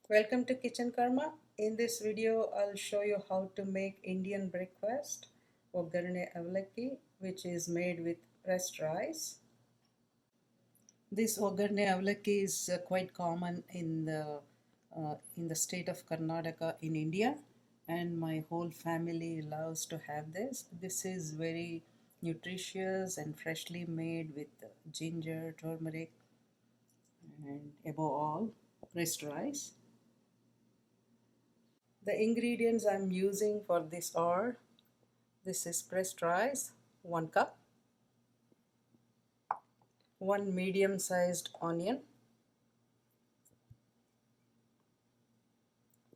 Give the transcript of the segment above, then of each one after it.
Welcome to Kitchen Karma. In this video, I'll show you how to make Indian breakfast Ogarne Avlaki, which is made with pressed rice. This Ogarne Avlaki is quite common in the state of Karnataka in India, and my whole family loves to have this. This is very nutritious and freshly made with ginger, turmeric, and above all, pressed rice. The ingredients I'm using for this are, this is pressed rice, 1 cup, 1 medium sized onion,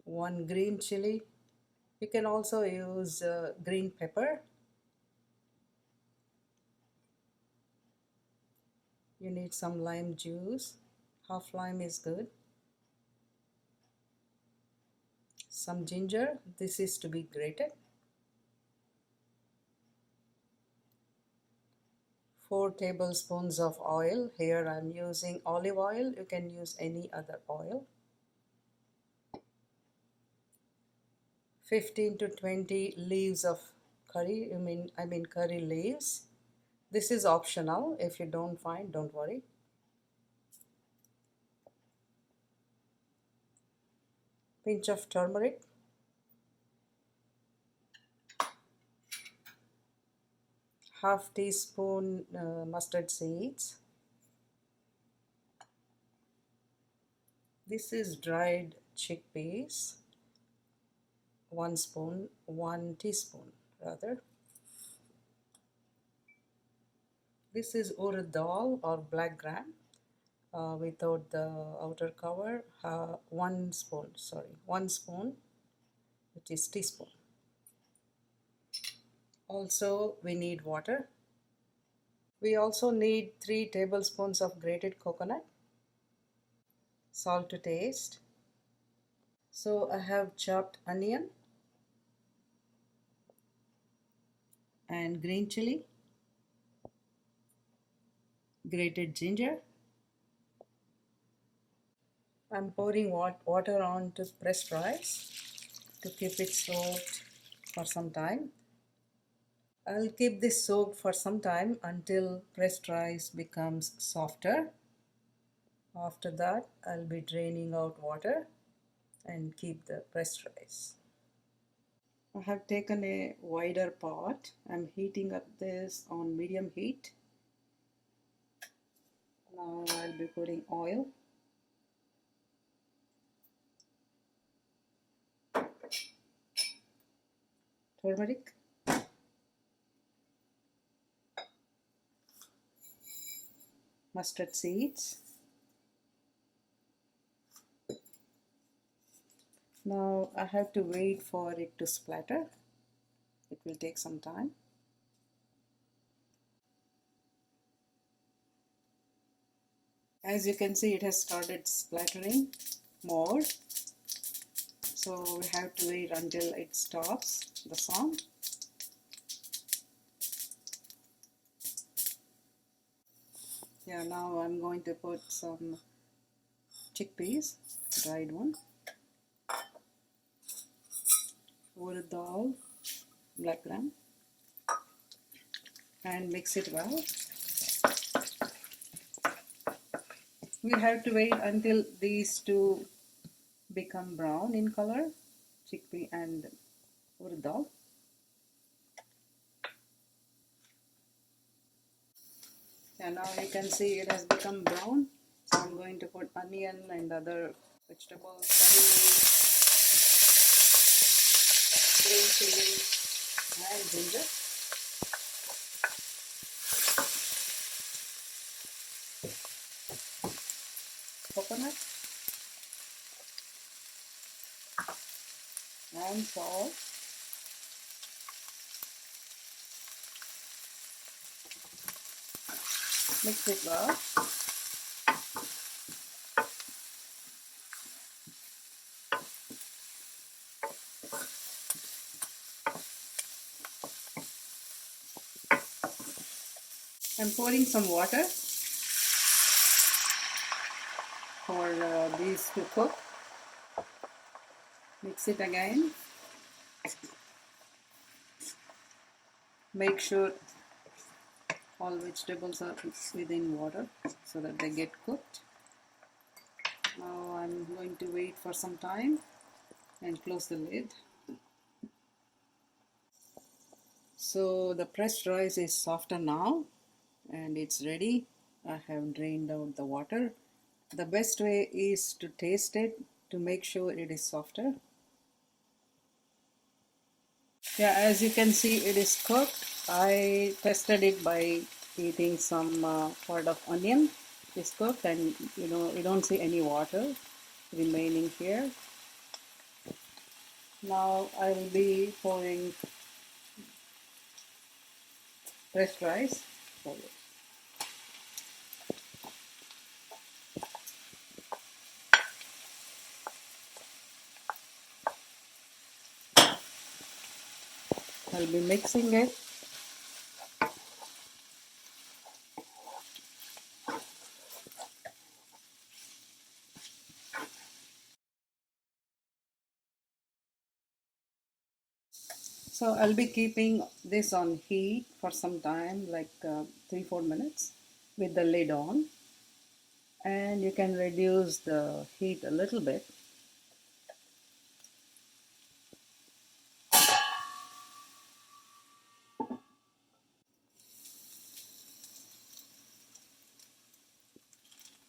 1 green chilli. You can also use green pepper. You need some lime juice, half lime is good. Some ginger, this is to be grated. 4 tablespoons of oil. Here I'm using olive oil. You can use any other oil. 15 to 20 leaves of curry. I mean curry leaves. This is optional. If you don't find, don't worry. Pinch of turmeric. Half teaspoon mustard seeds. This is dried chickpeas. 1 teaspoon rather. This is urad dal or black gram without the outer cover. 1 spoon, which is teaspoon. Also, we need water. We also need 3 tablespoons of grated coconut. Salt to taste. So I have chopped onion and green chili, grated ginger. I'm pouring water on to pressed rice to keep it soaked for some time. I'll keep this soaked for some time until pressed rice becomes softer. After that, I'll be draining out water and keep the pressed rice. I have taken a wider pot. I'm heating up this on medium heat. Now I'll be putting oil. Turmeric. Mustard seeds. Now I have to wait for it to splatter. It will take some time. As you can see, it has started splattering more. So we have to wait until it stops the sound. Yeah, now I'm going to put some chickpeas, dried one, urad dal, black gram, and mix it well. We have to wait until these two become brown in color, chickpea and urad dal. And now you can see it has become brown. So I'm going to put onion and other vegetables, curry leaves, green chili, and ginger. Coconut and salt. Mix it well. I'm pouring some water for these to cook. Mix it again. Make sure all vegetables are within water so that they get cooked. Now I'm going to wait for some time and close the lid. So the pressed rice is softer now and it's ready. I have drained out the water. The best way is to taste it to make sure it is softer. Yeah, as you can see, it is cooked. I tested it by eating some part of onion. It's cooked, and you don't see any water remaining here. Now I will be pouring fresh rice for it. I'll be mixing it. So I'll be keeping this on heat for some time, like 3-4 minutes with the lid on. And you can reduce the heat a little bit.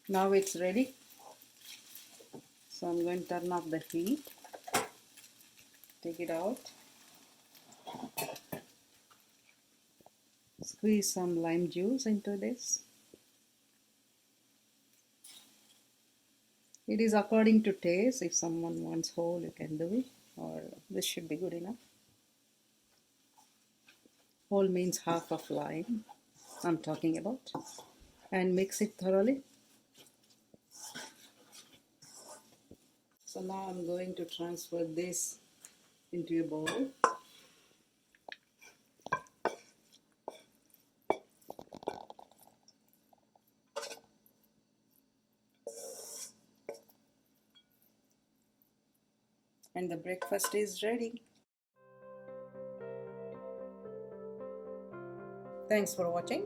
Now it's ready. So I'm going to turn off the heat. Take it out. Squeeze some lime juice into this. It is according to taste. If someone wants whole, you can do it, or this should be good enough. Whole means half of lime I'm talking about. And mix it thoroughly. So now I'm going to transfer this into a bowl. And the breakfast is ready. Thanks for watching.